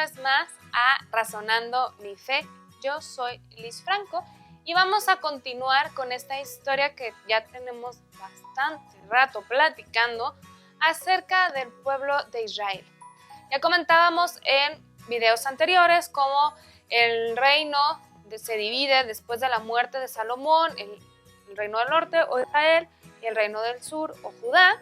vez más a Razonando mi Fe. Yo soy Liz Franco y vamos a continuar con esta historia que ya tenemos bastante rato platicando acerca del pueblo de Israel. Ya comentábamos en videos anteriores cómo el reino se divide después de la muerte de Salomón, el reino del norte o Israel y el reino del sur o Judá.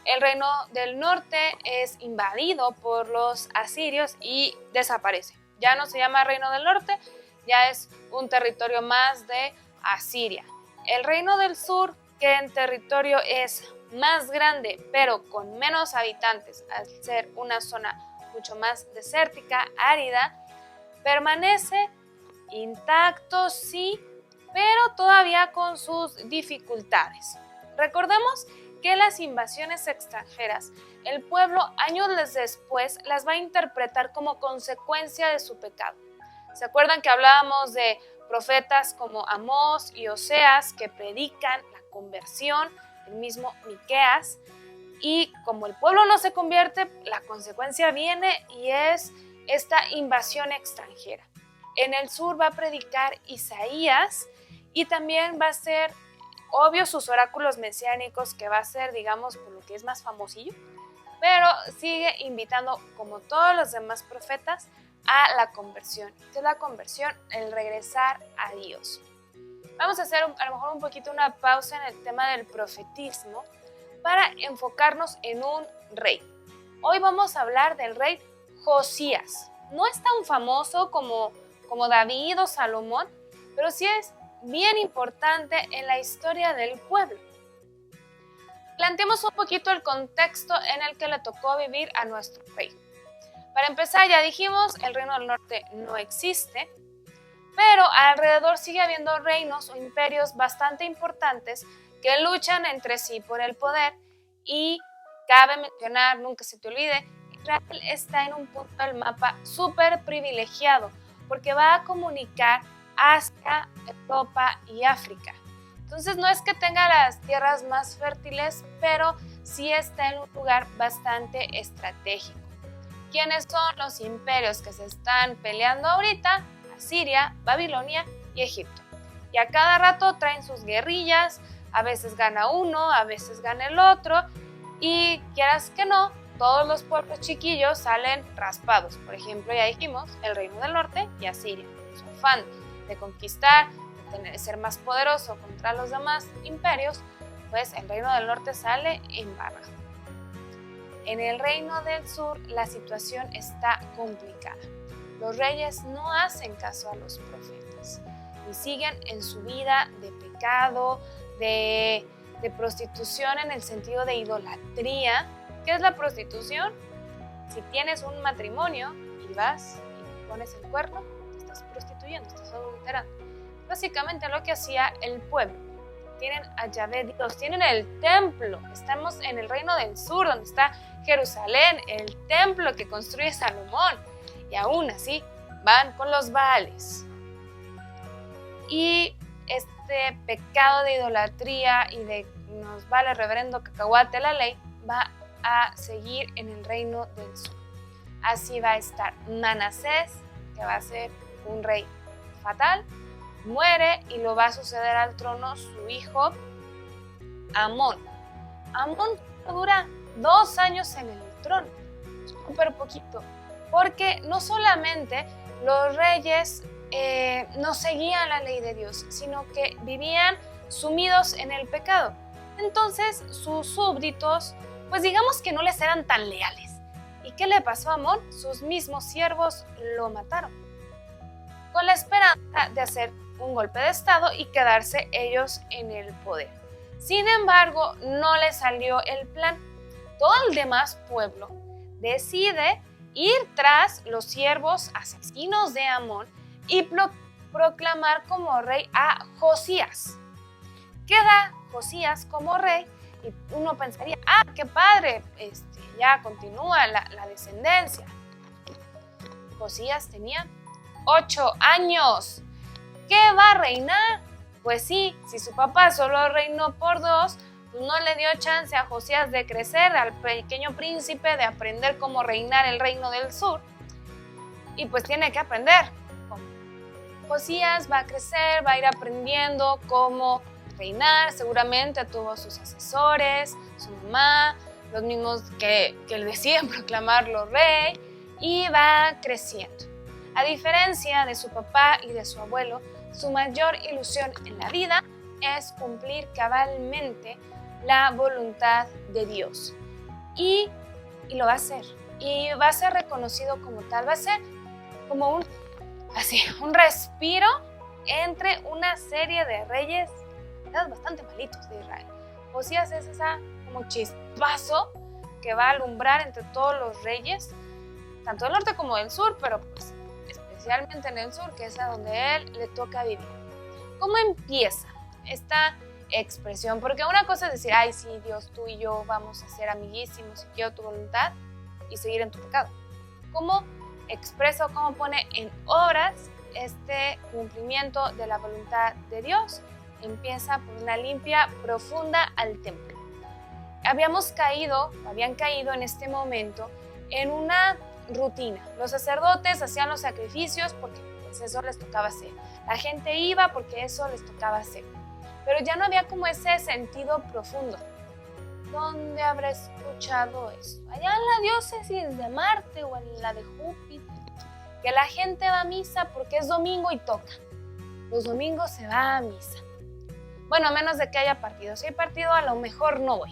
El reino del norte es invadido por los asirios y desaparece. Ya no se llama reino del norte, ya es un territorio más de Asiria. El reino del sur, que en territorio es más grande, pero con menos habitantes, al ser una zona mucho más desértica, árida, permanece intacto, sí, pero todavía con sus dificultades. Recordemos que las invasiones extranjeras, el pueblo años después las va a interpretar como consecuencia de su pecado. ¿Se acuerdan que hablábamos de profetas como Amós y Oseas que predican la conversión, el mismo Miqueas? Y como el pueblo no se convierte, la consecuencia viene y es esta invasión extranjera. En el sur va a predicar Isaías y también va a ser obvio sus oráculos mesiánicos, que va a ser, digamos, por lo que es más famosillo, pero sigue invitando, como todos los demás profetas, a la conversión. ¿Qué es la conversión? El regresar a Dios. Vamos a hacer a lo mejor un poquito una pausa en el tema del profetismo para enfocarnos en un rey. Hoy vamos a hablar del rey Josías. No es tan famoso como David o Salomón, pero sí es bien importante en la historia del pueblo. Planteemos un poquito el contexto en el que le tocó vivir a nuestro rey. Para empezar, ya dijimos, el reino del norte no existe, pero alrededor sigue habiendo reinos o imperios bastante importantes que luchan entre sí por el poder y cabe mencionar, nunca se te olvide, Israel está en un punto del mapa súper privilegiado porque va a comunicar Asia, Europa y África. Entonces no es que tenga las tierras más fértiles, pero sí está en un lugar bastante estratégico. ¿Quiénes son los imperios que se están peleando ahorita? Asiria, Babilonia y Egipto. Y a cada rato traen sus guerrillas, a veces gana uno, a veces gana el otro, y quieras que no, todos los pueblos chiquillos salen raspados. Por ejemplo, ya dijimos, el reino del norte y Asiria. Su afán de conquistar, de ser más poderoso contra los demás imperios, pues el reino del norte sale embarrado. En el reino del sur la situación está complicada. Los reyes no hacen caso a los profetas y siguen en su vida de pecado, de prostitución en el sentido de idolatría. ¿Qué es la prostitución? Si tienes un matrimonio y vas y pones el cuerno, te estás prostituyendo, estás adulterando. Básicamente lo que hacía el pueblo. Tienen a Yahvé Dios, tienen el templo. Estamos en el reino del sur, donde está Jerusalén, el templo que construye Salomón. Y aún así van con los Baales. Y este pecado de idolatría y de nos vale reverendo cacahuate la ley va a seguir en el reino del sur. Así va a estar Manasés, que va a ser un rey fatal, muere y lo va a suceder al trono su hijo Amón. Amón dura 2 años en el trono, súper poquito, porque no solamente los reyes no seguían la ley de Dios, sino que vivían sumidos en el pecado. Entonces sus súbditos, pues digamos que no les eran tan leales. ¿Y qué le pasó a Amón? Sus mismos siervos lo mataron, con la esperanza de hacer un golpe de estado y quedarse ellos en el poder. Sin embargo, no le salió el plan. Todo el demás pueblo decide ir tras los siervos asesinos de Amón y proclamar como rey a Josías. Queda Josías como rey y uno pensaría, qué padre, ya continúa la descendencia. Josías tenía 8 años. ¿Qué va a reinar? Pues sí, si su papá solo reinó por 2, pues no le dio chance a Josías de crecer, al pequeño príncipe, de aprender cómo reinar el reino del sur. y pues tiene que aprender. Josías va a crecer, va a ir aprendiendo cómo reinar, seguramente tuvo sus asesores, su mamá, los mismos que le decían proclamarlo rey, y va creciendo. A diferencia de su papá y de su abuelo, su mayor ilusión en la vida es cumplir cabalmente la voluntad de Dios. Y lo va a hacer. Y va a ser reconocido como tal. Va a ser como un respiro entre una serie de reyes bastante malitos de Israel. Josías es esa como chispazo que va a alumbrar entre todos los reyes, tanto del norte como del sur, pero pues especialmente en el sur, que es a donde él le toca vivir. ¿Cómo empieza esta expresión? Porque una cosa es decir, ay sí, Dios, tú y yo vamos a ser amiguísimos y quiero tu voluntad, y seguir en tu pecado. ¿Cómo expresa o cómo pone en obras este cumplimiento de la voluntad de Dios? Empieza por una limpia profunda al templo. Habían caído en este momento en una rutina. Los sacerdotes hacían los sacrificios porque pues, eso les tocaba hacer. La gente iba porque eso les tocaba hacer. Pero ya no había como ese sentido profundo. ¿Dónde habrá escuchado eso? Allá en la diócesis de Marte o en la de Júpiter. Que la gente va a misa porque es domingo y toca. Los domingos se va a misa. Bueno, a menos de que haya partido. Si hay partido, a lo mejor no voy.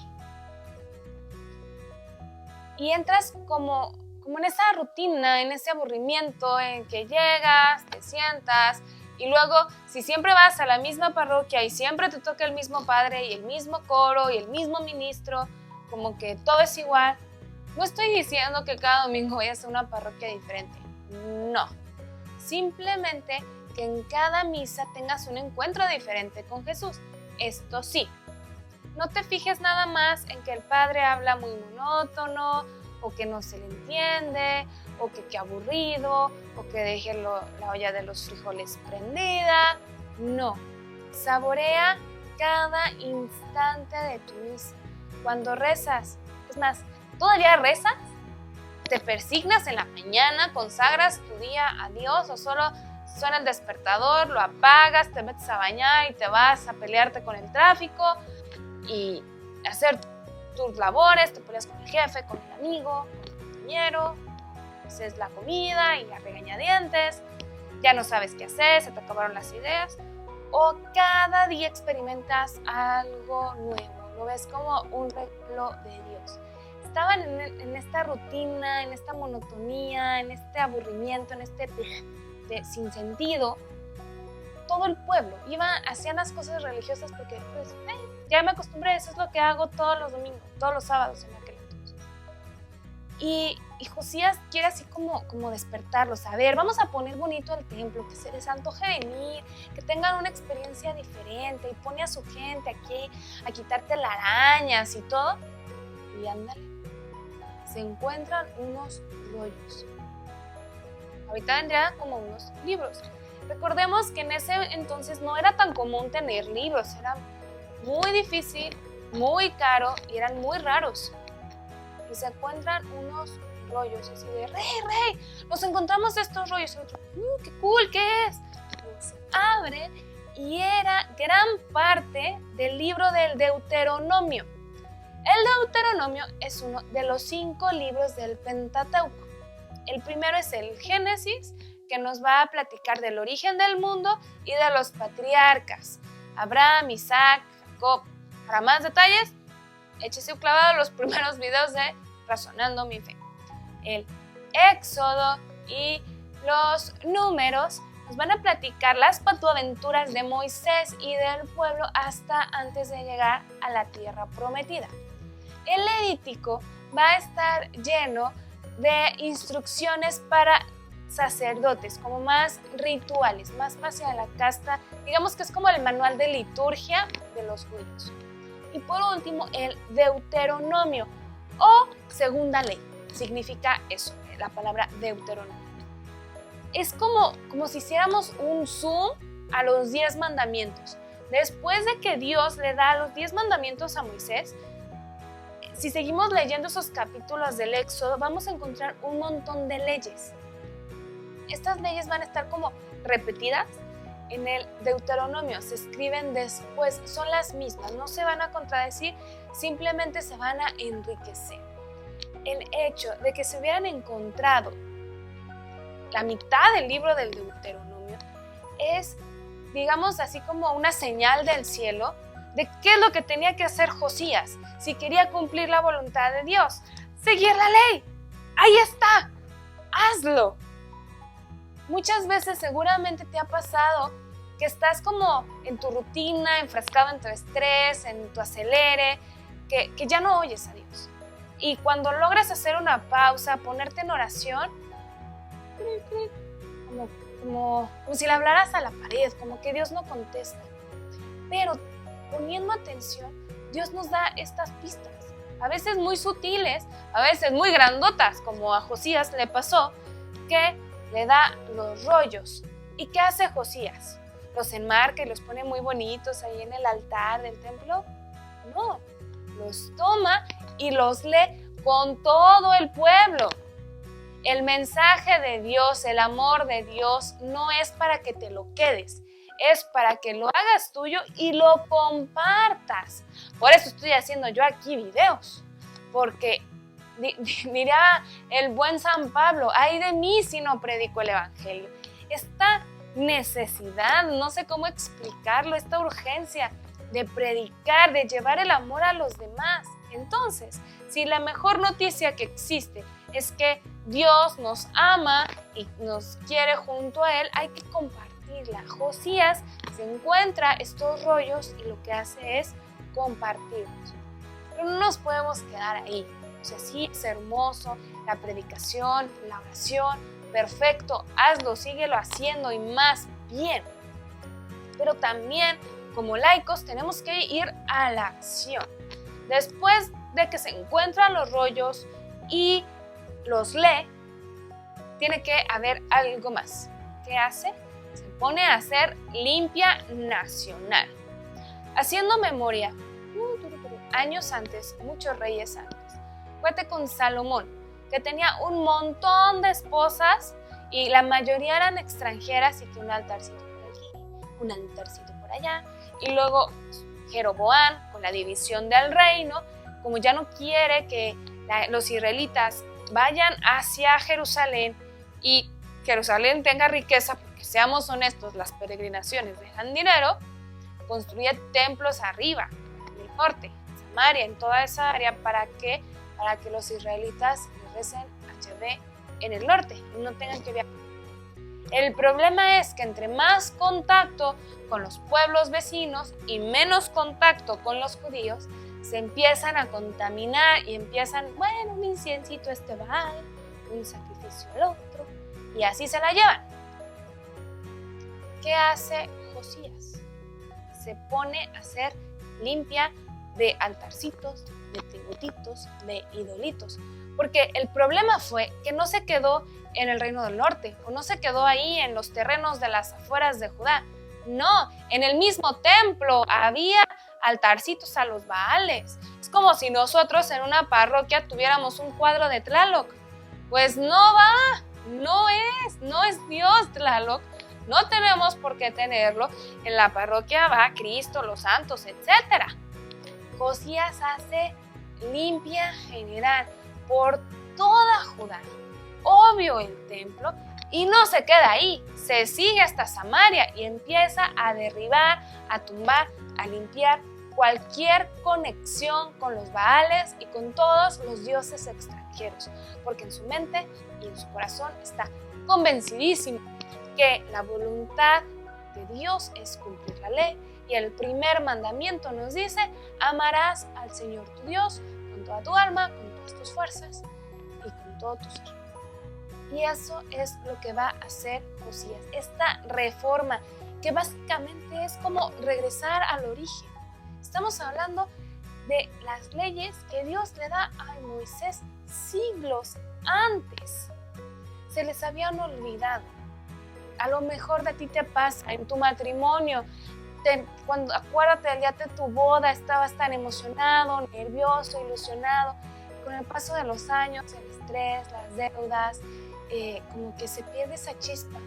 Y entras como en esa rutina, en ese aburrimiento en que llegas, te sientas y luego si siempre vas a la misma parroquia y siempre te toca el mismo padre y el mismo coro y el mismo ministro, como que todo es igual. No estoy diciendo que cada domingo vayas a una parroquia diferente, no. Simplemente que en cada misa tengas un encuentro diferente con Jesús. Esto sí, no te fijes nada más en que el padre habla muy monótono, o que no se le entiende, o que qué aburrido, o que deje la olla de los frijoles prendida. No, saborea cada instante de tu misa. Cuando rezas, es más, ¿todavía rezas? ¿Te persignas en la mañana, consagras tu día a Dios o solo suena el despertador, lo apagas, te metes a bañar y te vas a pelearte con el tráfico y hacer tus labores, te peleas con el jefe, con el amigo, con el compañero, haces la comida y a regañadientes, ya no sabes qué hacer, se te acabaron las ideas, o cada día experimentas algo nuevo, lo ves como un regalo de Dios? Estaban en esta rutina, en esta monotonía, en este aburrimiento, en este sinsentido. Todo el pueblo hacían las cosas religiosas porque pues, ya me acostumbré, eso es lo que hago todos los domingos, todos los sábados en aquel entonces. Y Josías quiere así como despertarlos. A ver, vamos a poner bonito el templo, que se les antoje venir, que tengan una experiencia diferente, y pone a su gente aquí a quitar telarañas y todo. Y ándale, se encuentran unos rollos. Ahorita vendrían como unos libros. Recordemos que en ese entonces no era tan común tener libros, era muy difícil, muy caro y eran muy raros. Y se encuentran unos rollos así de, rey, nos encontramos estos rollos. Y otro, qué cool, ¿qué es? Los abren y era gran parte del libro del Deuteronomio. El Deuteronomio es uno de los 5 libros del Pentateuco. El primero es el Génesis, que nos va a platicar del origen del mundo y de los patriarcas, Abraham, Isaac, Jacob. Para más detalles, échese un clavado a los primeros videos de Razonando mi Fe. El Éxodo y los Números nos van a platicar las patuaventuras de Moisés y del pueblo hasta antes de llegar a la tierra prometida. El Levítico va a estar lleno de instrucciones para sacerdotes, como más rituales, más hacia la casta, digamos que es como el manual de liturgia de los judíos. Y por último, el Deuteronomio o segunda ley, significa eso, la palabra Deuteronomio. Es como si hiciéramos un zoom a los 10 mandamientos. Después de que Dios le da los 10 mandamientos a Moisés, si seguimos leyendo esos capítulos del Éxodo, vamos a encontrar un montón de leyes. Estas leyes van a estar como repetidas en el Deuteronomio, se escriben después, son las mismas, no se van a contradecir, simplemente se van a enriquecer. El hecho de que se hubieran encontrado la mitad del libro del Deuteronomio es, digamos así, como una señal del cielo de qué es lo que tenía que hacer Josías si quería cumplir la voluntad de Dios. Seguir la ley. Ahí está. Hazlo. Muchas veces seguramente te ha pasado que estás como en tu rutina, enfrascado en tu estrés, en tu acelere, que ya no oyes a Dios. Y cuando logras hacer una pausa, ponerte en oración, como si le hablaras a la pared, como que Dios no contesta. Pero poniendo atención, Dios nos da estas pistas, a veces muy sutiles, a veces muy grandotas, como a Josías le pasó, que le da los rollos. ¿Y qué hace Josías? ¿Los enmarca y los pone muy bonitos ahí en el altar del templo? No, los toma y los lee con todo el pueblo. El mensaje de Dios, el amor de Dios, no es para que te lo quedes, es para que lo hagas tuyo y lo compartas. Por eso estoy haciendo yo aquí videos, porque diría el buen San Pablo, ay de mí si no predico el evangelio. Esta necesidad, no sé cómo explicarlo, esta urgencia de predicar, de llevar el amor a los demás. Entonces, si la mejor noticia que existe es que Dios nos ama y nos quiere junto a Él, hay que compartirla. Josías se encuentra estos rollos y lo que hace es compartirlos. Pero no nos podemos quedar ahí. O sea, sí, es hermoso, la predicación, la oración, perfecto, hazlo, síguelo haciendo y más bien. Pero también, como laicos, tenemos que ir a la acción. Después de que se encuentran los rollos y los lee, tiene que haber algo más. ¿Qué hace? Se pone a hacer limpia nacional. Haciendo memoria, años antes, muchos reyes antes, cuente con Salomón, que tenía un montón de esposas y la mayoría eran extranjeras y que un altarcito por aquí, un altarcito por allá. Y luego Jeroboam, con la división del reino, como ya no quiere que los israelitas vayan hacia Jerusalén y Jerusalén tenga riqueza, porque seamos honestos, las peregrinaciones dejan dinero, construye templos arriba, en el norte, en Samaria, en toda esa área, para que los israelitas recen a Yahvé en el norte y no tengan que viajar. El problema es que entre más contacto con los pueblos vecinos y menos contacto con los judíos, se empiezan a contaminar y empiezan, bueno, un inciencito a este Baal, un sacrificio al otro, y así se la llevan. ¿Qué hace Josías? Se pone a hacer limpia de altarcitos, de tributitos, de idolitos. Porque el problema fue que no se quedó en el reino del norte, o no se quedó ahí en los terrenos de las afueras de Judá. No, en el mismo templo había altarcitos a los Baales. Es como si nosotros en una parroquia tuviéramos un cuadro de Tlaloc. Pues no va, no es Dios Tlaloc. No tenemos por qué tenerlo. En la parroquia va Cristo, los santos, etc. Josías hace limpia general por toda Judá. Obvio el templo, y no se queda ahí, se sigue hasta Samaria y empieza a derribar, a tumbar, a limpiar cualquier conexión con los Baales y con todos los dioses extranjeros, porque en su mente y en su corazón está convencidísimo que la voluntad de Dios es cumplir la ley, y el primer mandamiento nos dice: amarás al Señor tu Dios con toda tu alma, con todas tus fuerzas y con todo tu ser. Y eso es lo que va a hacer Josías, esta reforma, que básicamente es como regresar al origen. Estamos hablando de las leyes que Dios le da a Moisés siglos antes. Se les habían olvidado. A lo mejor de ti te pasa en tu matrimonio. Acuérdate del día de tu boda, estabas tan emocionado, nervioso, ilusionado, con el paso de los años, el estrés, las deudas, como que se pierde esa chispa.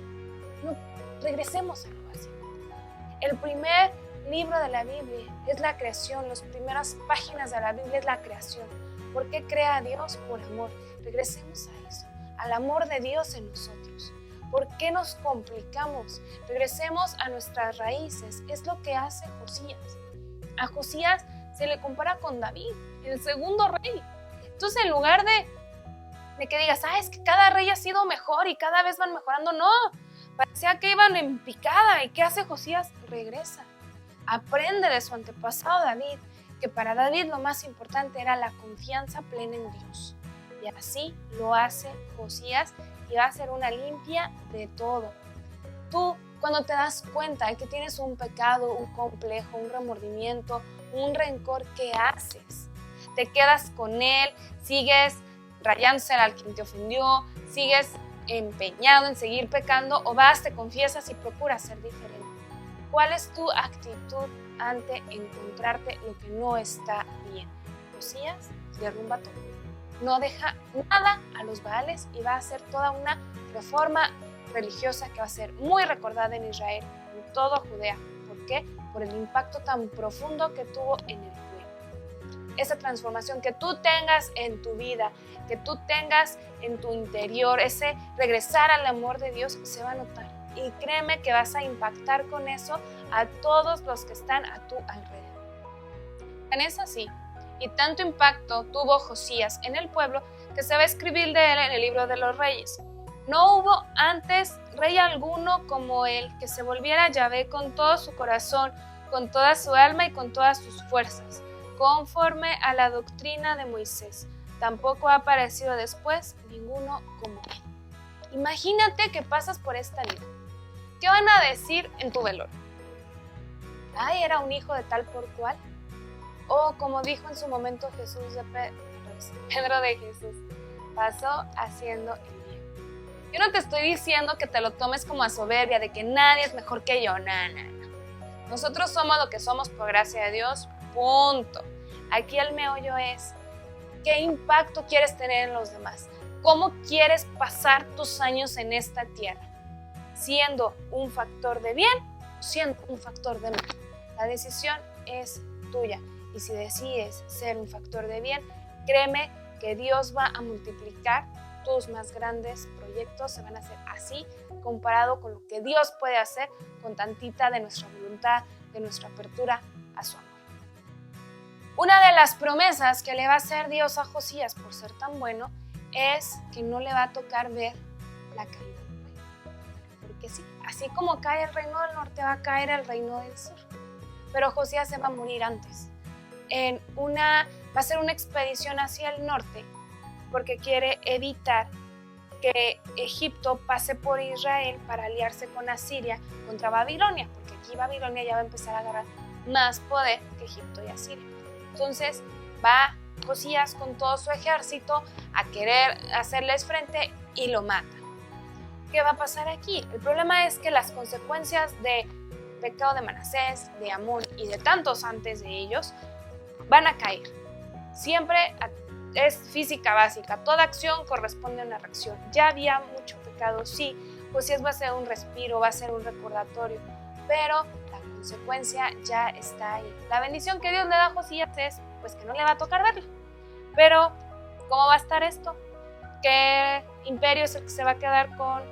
No, regresemos a lo básico. El primer libro de la Biblia es la creación, las primeras páginas de la Biblia es la creación. ¿Por qué crea a Dios? Por amor. Regresemos a eso, al amor de Dios en nosotros. ¿Por qué nos complicamos? Regresemos a nuestras raíces. Es lo que hace Josías. A Josías se le compara con David, el segundo rey. Entonces, en lugar de que digas, es que cada rey ha sido mejor y cada vez van mejorando, no. Parecía que iban en picada. ¿Y qué hace Josías? Regresa. Aprende de su antepasado David, que para David lo más importante era la confianza plena en Dios. Y así lo hace Josías y va a ser una limpia de todo. Tú, cuando te das cuenta de que tienes un pecado, un complejo, un remordimiento, un rencor, ¿qué haces? ¿Te quedas con él? ¿Sigues rayándose al quien te ofendió? ¿Sigues empeñado en seguir pecando? ¿O vas, te confiesas y procuras ser diferente? ¿Cuál es tu actitud ante encontrarte lo que no está bien? Josías derrumba todo. No deja nada a los Baales y va a hacer toda una reforma religiosa que va a ser muy recordada en Israel, en toda Judea. ¿Por qué? Por el impacto tan profundo que tuvo en el pueblo. Esa transformación que tú tengas en tu vida, que tú tengas en tu interior, ese regresar al amor de Dios se va a notar. Y créeme que vas a impactar con eso a todos los que están a tu alrededor. Tan es así, y tanto impacto tuvo Josías en el pueblo que se va a escribir de él en el libro de los reyes. No hubo antes rey alguno como él que se volviera a Yahvé con todo su corazón, con toda su alma y con todas sus fuerzas, conforme a la doctrina de Moisés. Tampoco ha aparecido después ninguno como él. Imagínate que pasas por esta vida. ¿Qué van a decir en tu velorio? Era un hijo de tal por cual. O como dijo en su momento Pedro de Jesús, pasó haciendo el bien. Yo no te estoy diciendo que te lo tomes como a soberbia, de que nadie es mejor que yo, no. Nosotros somos lo que somos por gracia de Dios, punto. Aquí el meollo es, ¿qué impacto quieres tener en los demás? ¿Cómo quieres pasar tus años en esta tierra? ¿Siendo un factor de bien o siendo un factor de mal? La decisión es tuya. Y si decides ser un factor de bien, créeme que Dios va a multiplicar tus más grandes proyectos. Se van a hacer así comparado con lo que Dios puede hacer con tantita de nuestra voluntad, de nuestra apertura a su amor. Una de las promesas que le va a hacer Dios a Josías por ser tan bueno es que no le va a tocar ver la caída del reino. Porque sí, así como cae el reino del norte, va a caer el reino del sur. Pero Josías se va a morir antes. Va a ser una expedición hacia el norte porque quiere evitar que Egipto pase por Israel para aliarse con Asiria contra Babilonia, porque aquí Babilonia ya va a empezar a agarrar más poder que Egipto y Asiria. Entonces va Josías con todo su ejército a querer hacerles frente y lo mata. ¿Qué va a pasar aquí? El problema es que las consecuencias de pecado de Manasés, de Amón y de tantos antes de ellos van a caer. Siempre es física básica. Toda acción corresponde a una reacción. Ya había mucho pecado, sí. Josías va a ser un respiro, va a ser un recordatorio, pero la consecuencia ya está ahí. La bendición que Dios le da a Josías es pues que no le va a tocar verlo. Pero, ¿cómo va a estar esto? ¿Qué imperio es el que se va a quedar con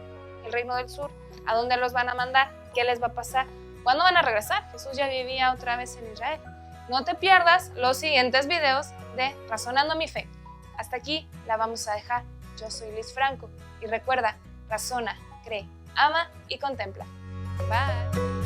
el reino del sur? ¿A dónde los van a mandar? ¿Qué les va a pasar? ¿Cuándo van a regresar? Jesús ya vivía otra vez en Israel. No te pierdas los siguientes videos de Razonando mi Fe. Hasta aquí la vamos a dejar. Yo soy Liz Franco y recuerda, razona, cree, ama y contempla. Bye.